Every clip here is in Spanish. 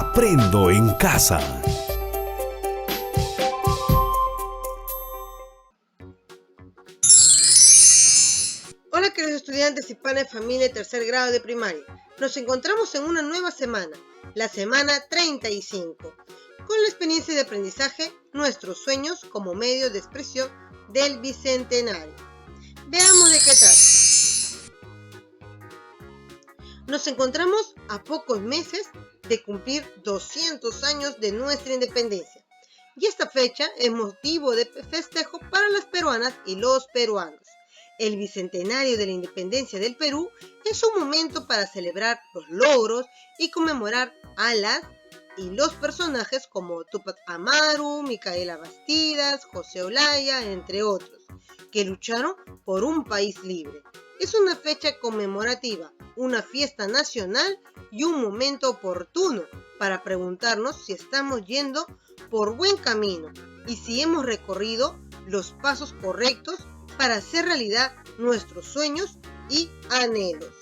Aprendo en casa. Hola queridos estudiantes y padres de familia de tercer grado de primaria. Nos encontramos en una nueva semana, la semana 35, con la experiencia de aprendizaje Nuestros sueños como medio de expresión del Bicentenario. Veamos de qué trata. Nos encontramos a pocos meses de cumplir 200 años de nuestra independencia. Y esta fecha es motivo de festejo para las peruanas y los peruanos. El Bicentenario de la Independencia del Perú es un momento para celebrar los logros y conmemorar a las y los personajes como Túpac Amaru, Micaela Bastidas, José Olaya, entre otros, que lucharon por un país libre. Es una fecha conmemorativa, una fiesta nacional y un momento oportuno para preguntarnos si estamos yendo por buen camino y si hemos recorrido los pasos correctos para hacer realidad nuestros sueños y anhelos.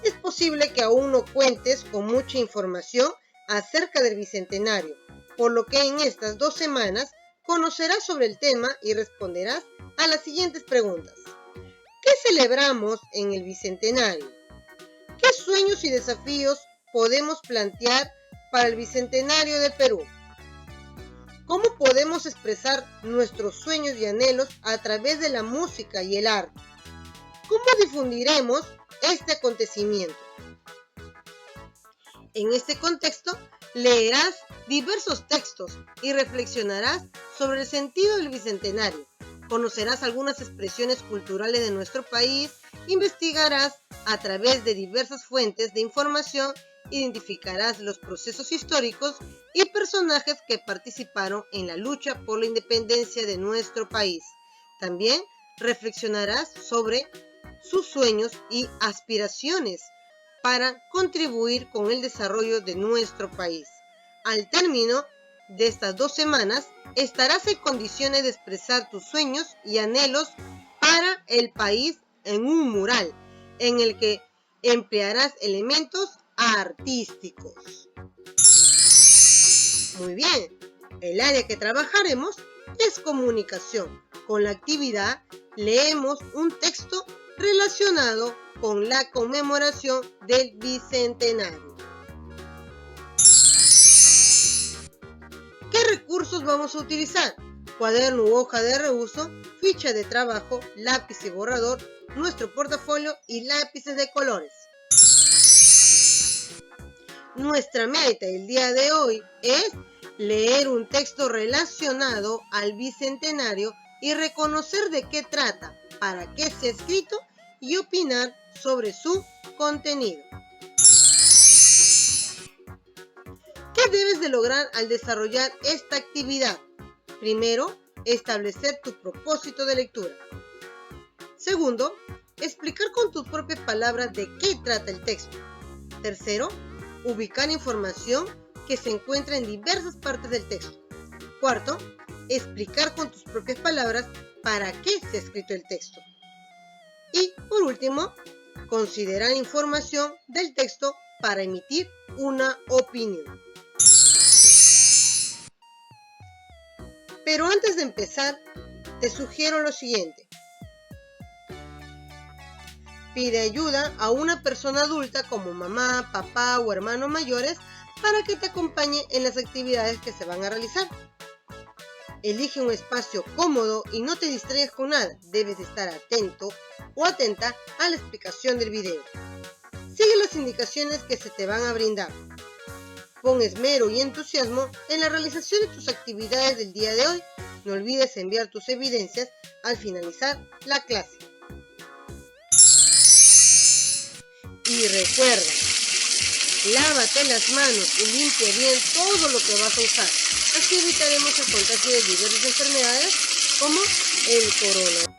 Es posible que aún no cuentes con mucha información acerca del Bicentenario, por lo que en estas 2 semanas conocerás sobre el tema y responderás a las siguientes preguntas. ¿Qué celebramos en el Bicentenario? ¿Qué sueños y desafíos podemos plantear para el Bicentenario del Perú? ¿Cómo podemos expresar nuestros sueños y anhelos a través de la música y el arte? ¿Cómo difundiremos este acontecimiento? En este contexto, leerás diversos textos y reflexionarás sobre el sentido del Bicentenario. Conocerás algunas expresiones culturales de nuestro país, investigarás a través de diversas fuentes de información, identificarás los procesos históricos y personajes que participaron en la lucha por la independencia de nuestro país. También reflexionarás sobre sus sueños y aspiraciones para contribuir con el desarrollo de nuestro país. Al término de estas 2 semanas, estarás en condiciones de expresar tus sueños y anhelos para el país en un mural, en el que emplearás elementos artísticos. Muy bien, el área que trabajaremos es comunicación. Con la actividad leemos un texto relacionado con la conmemoración del Bicentenario. ¿Qué recursos vamos a utilizar? Cuaderno u hoja de reuso, ficha de trabajo, lápiz y borrador, nuestro portafolio y lápices de colores. Nuestra meta el día de hoy es leer un texto relacionado al Bicentenario y reconocer de qué trata, para qué se ha escrito y opinar sobre su contenido. ¿Qué debes de lograr al desarrollar esta actividad? Primero, establecer tu propósito de lectura. Segundo, explicar con tus propias palabras de qué trata el texto. Tercero, ubicar información que se encuentra en diversas partes del texto. Cuarto, explicar con tus propias palabras para qué se ha escrito el texto. Y por último, considerar información del texto para emitir una opinión. Pero antes de empezar, te sugiero lo siguiente. Pide ayuda a una persona adulta como mamá, papá o hermanos mayores para que te acompañe en las actividades que se van a realizar. Elige un espacio cómodo y no te distraigas con nada. Debes estar atento o atenta a la explicación del video. Sigue las indicaciones que se te van a brindar. Pon esmero y entusiasmo en la realización de tus actividades del día de hoy. No olvides enviar tus evidencias al finalizar la clase. Y recuerda, lávate las manos y limpia bien todo lo que vas a usar. Así evitaremos el contagio de diversas enfermedades como el coronavirus.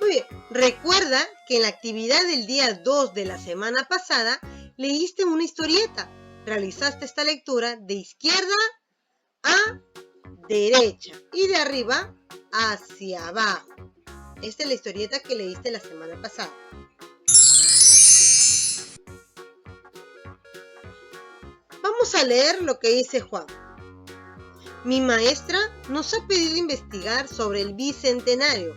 Muy bien, recuerda que en la actividad del día 2 de la semana pasada leíste una historieta. Realizaste esta lectura de izquierda a derecha y de arriba hacia abajo. Esta es la historieta que leíste la semana pasada. Vamos a leer lo que dice Juan. Mi maestra nos ha pedido investigar sobre el bicentenario.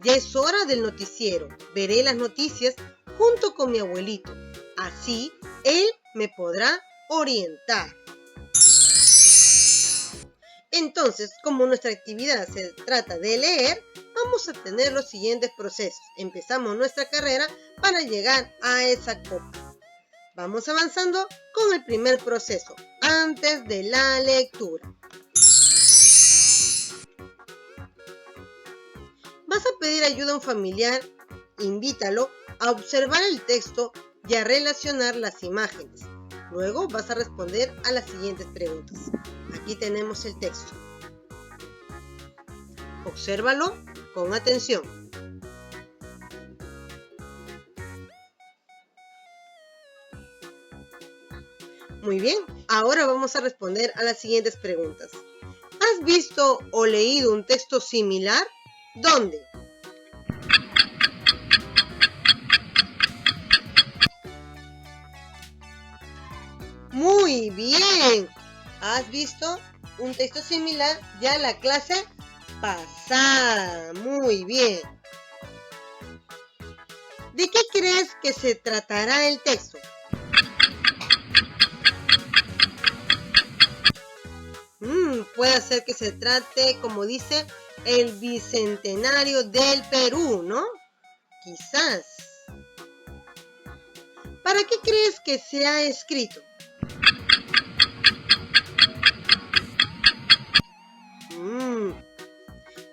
Ya es hora del noticiero. Veré las noticias junto con mi abuelito. Así, él me podrá orientar. Entonces, como nuestra actividad se trata de leer, vamos a tener los siguientes procesos. Empezamos nuestra carrera para llegar a esa copa. Vamos avanzando con el primer proceso, antes de la lectura. Vas a pedir ayuda a un familiar, invítalo a observar el texto y a relacionar las imágenes. Luego vas a responder a las siguientes preguntas. Aquí tenemos el texto. Obsérvalo con atención. Muy bien, ahora vamos a responder a las siguientes preguntas. ¿Has visto o leído un texto similar? ¿Dónde? Muy bien. ¿Has visto un texto similar ya en la clase pasada? Muy bien. ¿De qué crees que se tratará el texto? Puede ser que se trate, como dice, el bicentenario del Perú, ¿no? Quizás. ¿Para qué crees que se ha escrito?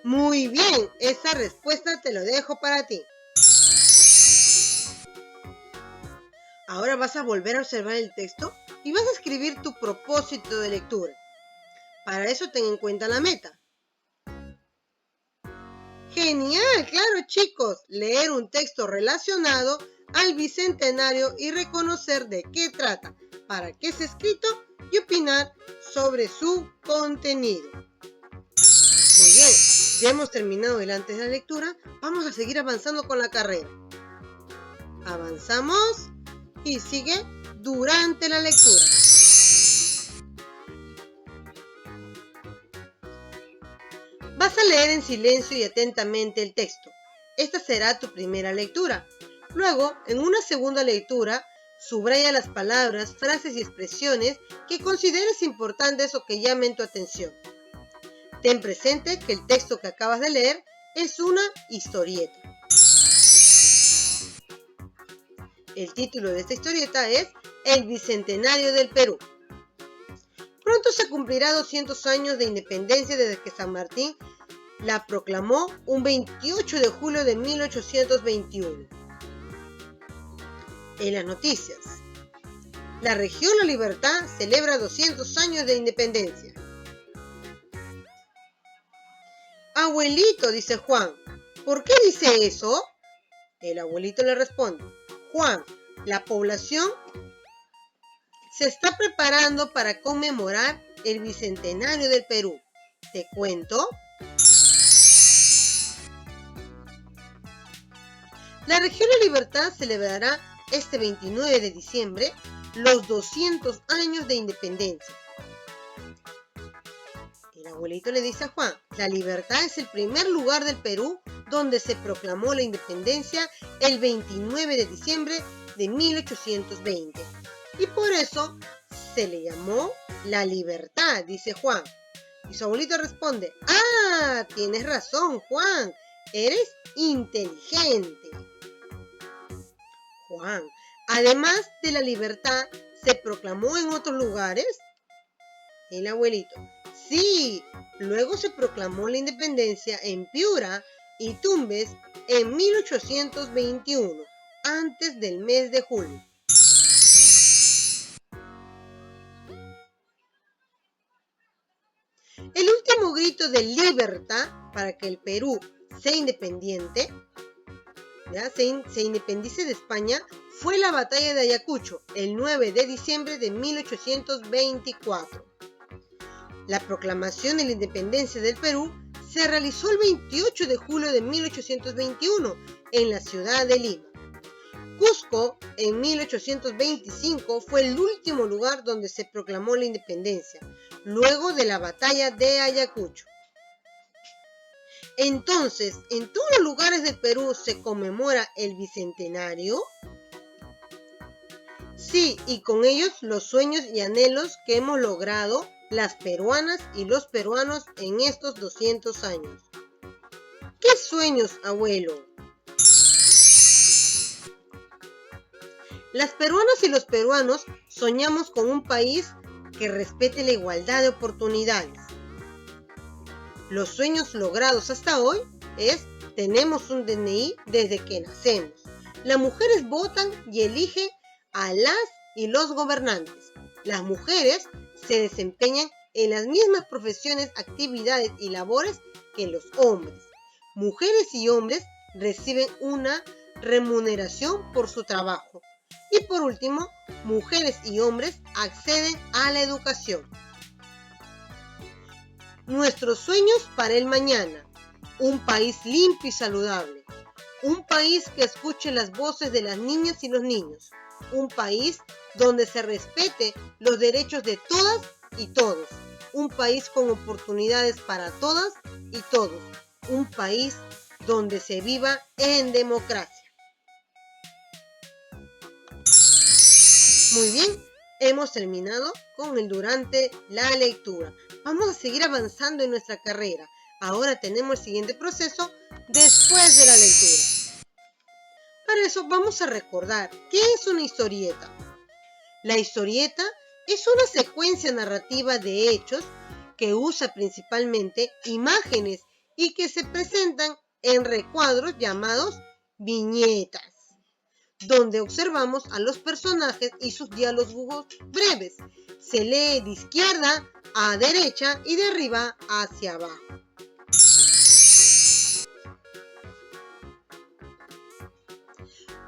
Muy bien, esa respuesta te lo dejo para ti. Ahora vas a volver a observar el texto y vas a escribir tu propósito de lectura. Para eso ten en cuenta la meta. Genial, claro chicos, leer un texto relacionado al bicentenario y reconocer de qué trata, para qué es escrito y opinar sobre su contenido. Muy bien, ya hemos terminado el antes de la lectura, vamos a seguir avanzando con la carrera. Avanzamos y sigue durante la lectura. Vas a leer en silencio y atentamente el texto. Esta será tu primera lectura. Luego, en una segunda lectura, subraya las palabras, frases y expresiones que consideres importantes o que llamen tu atención. Ten presente que el texto que acabas de leer es una historieta. El título de esta historieta es El Bicentenario del Perú. Pronto se cumplirá 200 años de independencia desde que San Martín la proclamó un 28 de julio de 1821. En las noticias, la región La Libertad celebra 200 años de independencia. Abuelito, dice Juan, ¿por qué dice eso? El abuelito le responde, Juan, la población se está preparando para conmemorar el Bicentenario del Perú. ¿Te cuento? La región La Libertad celebrará este 29 de diciembre los 200 años de independencia. El abuelito le dice a Juan, La Libertad es el primer lugar del Perú donde se proclamó la independencia el 29 de diciembre de 1820. Y por eso se le llamó La Libertad, dice Juan. Y su abuelito responde, tienes razón, Juan, eres inteligente. Juan, además de la libertad, ¿se proclamó en otros lugares? El abuelito, sí, luego se proclamó la independencia en Piura y Tumbes en 1821, antes del mes de julio. El último grito de libertad para que el Perú sea independiente, se independice de España, fue la batalla de Ayacucho, el 9 de diciembre de 1824. La proclamación de la independencia del Perú se realizó el 28 de julio de 1821 en la ciudad de Lima. Cusco, en 1825, fue el último lugar donde se proclamó la independencia, luego de la batalla de Ayacucho. Entonces, ¿en todos los lugares del Perú se conmemora el Bicentenario? Sí, y con ellos los sueños y anhelos que hemos logrado las peruanas y los peruanos en estos 200 años. ¿Qué sueños, abuelo? Las peruanas y los peruanos soñamos con un país que respete la igualdad de oportunidades. Los sueños logrados hasta hoy es: tenemos un DNI desde que nacemos. Las mujeres votan y eligen a las y los gobernantes. Las mujeres se desempeñan en las mismas profesiones, actividades y labores que los hombres. Mujeres y hombres reciben una remuneración por su trabajo. Y por último, mujeres y hombres acceden a la educación. Nuestros sueños para el mañana: un país limpio y saludable, un país que escuche las voces de las niñas y los niños, un país donde se respete los derechos de todas y todos, un país con oportunidades para todas y todos, un país donde se viva en democracia. Muy bien, hemos terminado con el durante la lectura. Vamos a seguir avanzando en nuestra carrera. Ahora tenemos el siguiente proceso después de la lectura. Para eso vamos a recordar qué es una historieta. La historieta es una secuencia narrativa de hechos que usa principalmente imágenes y que se presentan en recuadros llamados viñetas, donde observamos a los personajes y sus diálogos breves. Se lee de izquierda a derecha y de arriba hacia abajo.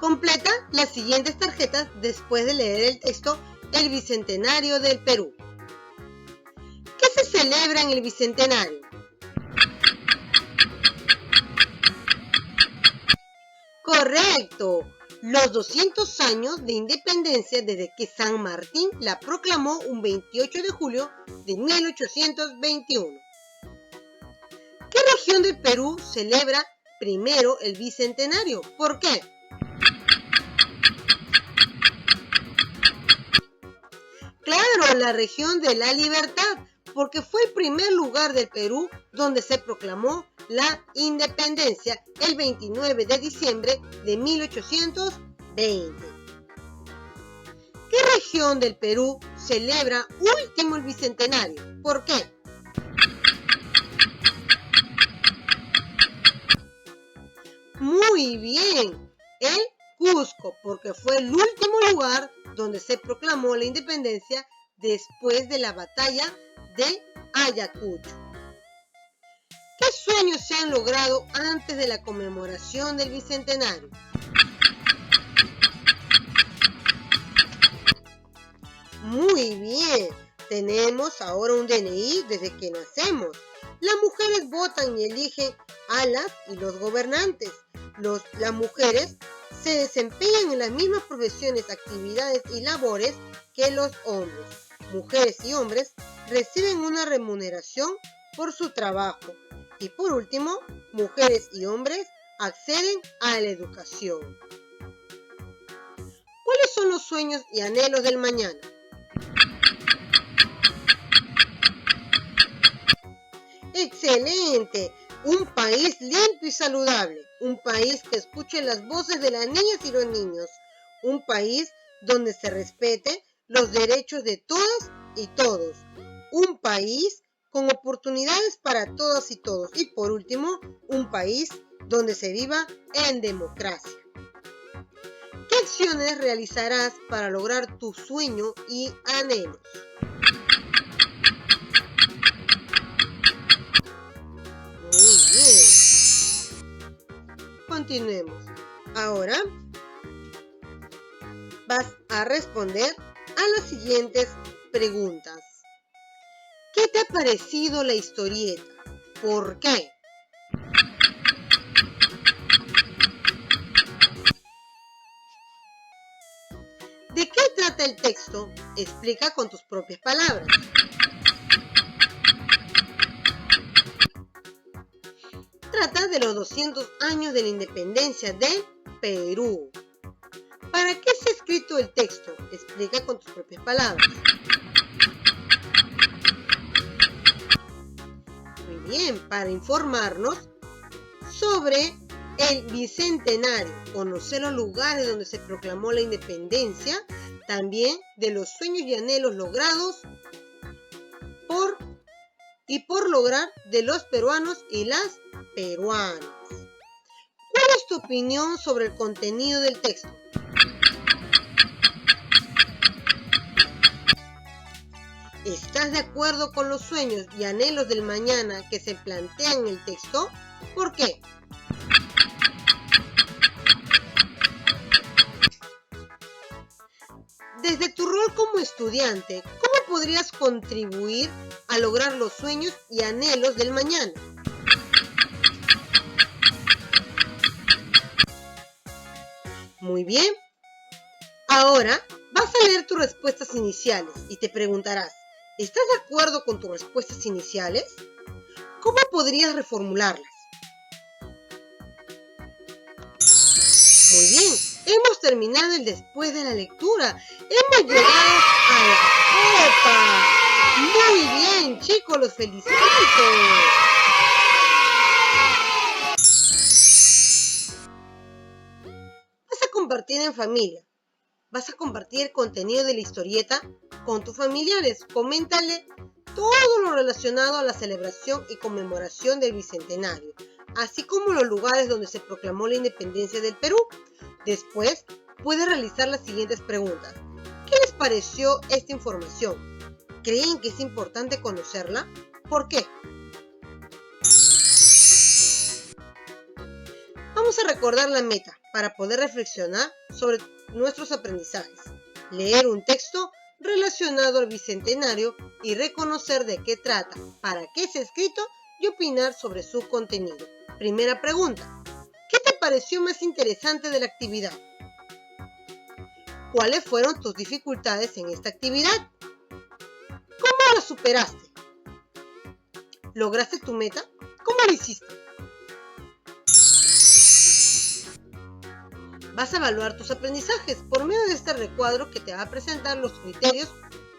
Completa las siguientes tarjetas después de leer el texto El Bicentenario del Perú. ¿Qué se celebra en el Bicentenario? Correcto, los 200 años de independencia desde que San Martín la proclamó un 28 de julio de 1821. ¿Qué región del Perú celebra primero el Bicentenario? ¿Por qué? Claro, la región de la Libertad, porque fue el primer lugar del Perú donde se proclamó la independencia el 29 de diciembre de 1820. ¿Qué región del Perú celebra último el Bicentenario? ¿Por qué? Muy bien, el Cusco, porque fue el último lugar donde se proclamó la independencia después de la batalla de Ayacucho. ¿Qué sueños se han logrado antes de la conmemoración del Bicentenario? Muy bien, tenemos ahora un DNI desde que nacemos. Las mujeres votan y eligen a las y los gobernantes. Las mujeres se desempeñan en las mismas profesiones, actividades y labores que los hombres. Mujeres y hombres reciben una remuneración por su trabajo. Y por último, mujeres y hombres acceden a la educación. ¿Cuáles son los sueños y anhelos del mañana? ¡Excelente! Un país limpio y saludable, un país que escuche las voces de las niñas y los niños, un país donde se respete los derechos de todas y todos, un país con oportunidades para todas y todos y por último, un país donde se viva en democracia. ¿Qué acciones realizarás para lograr tu sueño y anhelos? Muy bien. Continuemos. Ahora vas a responder a las siguientes preguntas. ¿Qué te ha parecido la historieta? ¿Por qué? texto, explica con tus propias palabras. Trata de los 200 años de la independencia del Perú. ¿Para qué se ha escrito el texto? Explica con tus propias palabras. Muy bien, para informarnos sobre el Bicentenario, conocer los lugares donde se proclamó la independencia, también de los sueños y anhelos logrados por lograr de los peruanos y las peruanas. ¿Cuál es tu opinión sobre el contenido del texto? ¿Estás de acuerdo con los sueños y anhelos del mañana que se plantean en el texto? ¿Por qué? Desde tu rol como estudiante, ¿cómo podrías contribuir a lograr los sueños y anhelos del mañana? Muy bien. Ahora vas a leer tus respuestas iniciales y te preguntarás, ¿estás de acuerdo con tus respuestas iniciales? ¿Cómo podrías reformularlas? Muy bien, hemos terminado el después de la lectura. Hemos llegado a la copa. Muy bien, chicos, los felicito. Vas a compartir en familia. Vas a compartir el contenido de la historieta con tus familiares. Coméntale todo lo relacionado a la celebración y conmemoración del Bicentenario, así como los lugares donde se proclamó la independencia del Perú. Después, puedes realizar las siguientes preguntas. ¿Qué les pareció esta información? ¿Creen que es importante conocerla? ¿Por qué? Vamos a recordar la meta para poder reflexionar sobre nuestros aprendizajes. Leer un texto relacionado al Bicentenario y reconocer de qué trata, para qué se ha escrito y opinar sobre su contenido. Primera pregunta. ¿Qué te pareció más interesante de la actividad? ¿Cuáles fueron tus dificultades en esta actividad? ¿Cómo la superaste? ¿Lograste tu meta? ¿Cómo lo hiciste? Vas a evaluar tus aprendizajes por medio de este recuadro que te va a presentar los criterios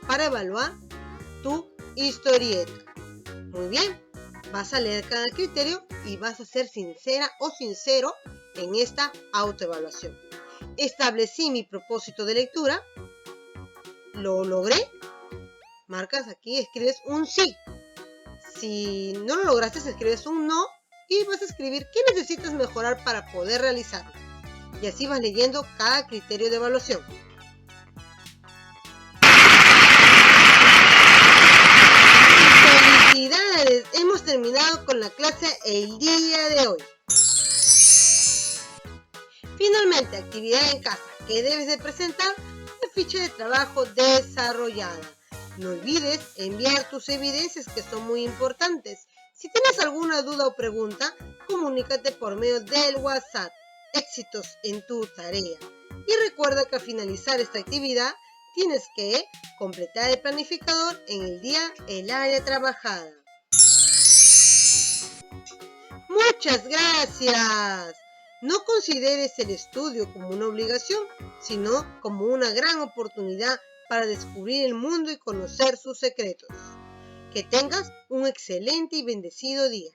para evaluar tu historieta. Muy bien, vas a leer cada criterio y vas a ser sincera o sincero en esta autoevaluación. Establecí mi propósito de lectura. ¿Lo logré? Marcas aquí, escribes un sí. Si no lo lograste, escribes un no y vas a escribir qué necesitas mejorar para poder realizarlo. Y así vas leyendo cada criterio de evaluación. ¡Felicidades! Hemos terminado con la clase el día de hoy. Finalmente, actividad en casa que debes de presentar, la ficha de trabajo desarrollada. No olvides enviar tus evidencias que son muy importantes. Si tienes alguna duda o pregunta, comunícate por medio del WhatsApp. Éxitos en tu tarea. Y recuerda que al finalizar esta actividad tienes que completar el planificador en el día, el área trabajada. Muchas gracias. No consideres el estudio como una obligación, sino como una gran oportunidad para descubrir el mundo y conocer sus secretos. Que tengas un excelente y bendecido día.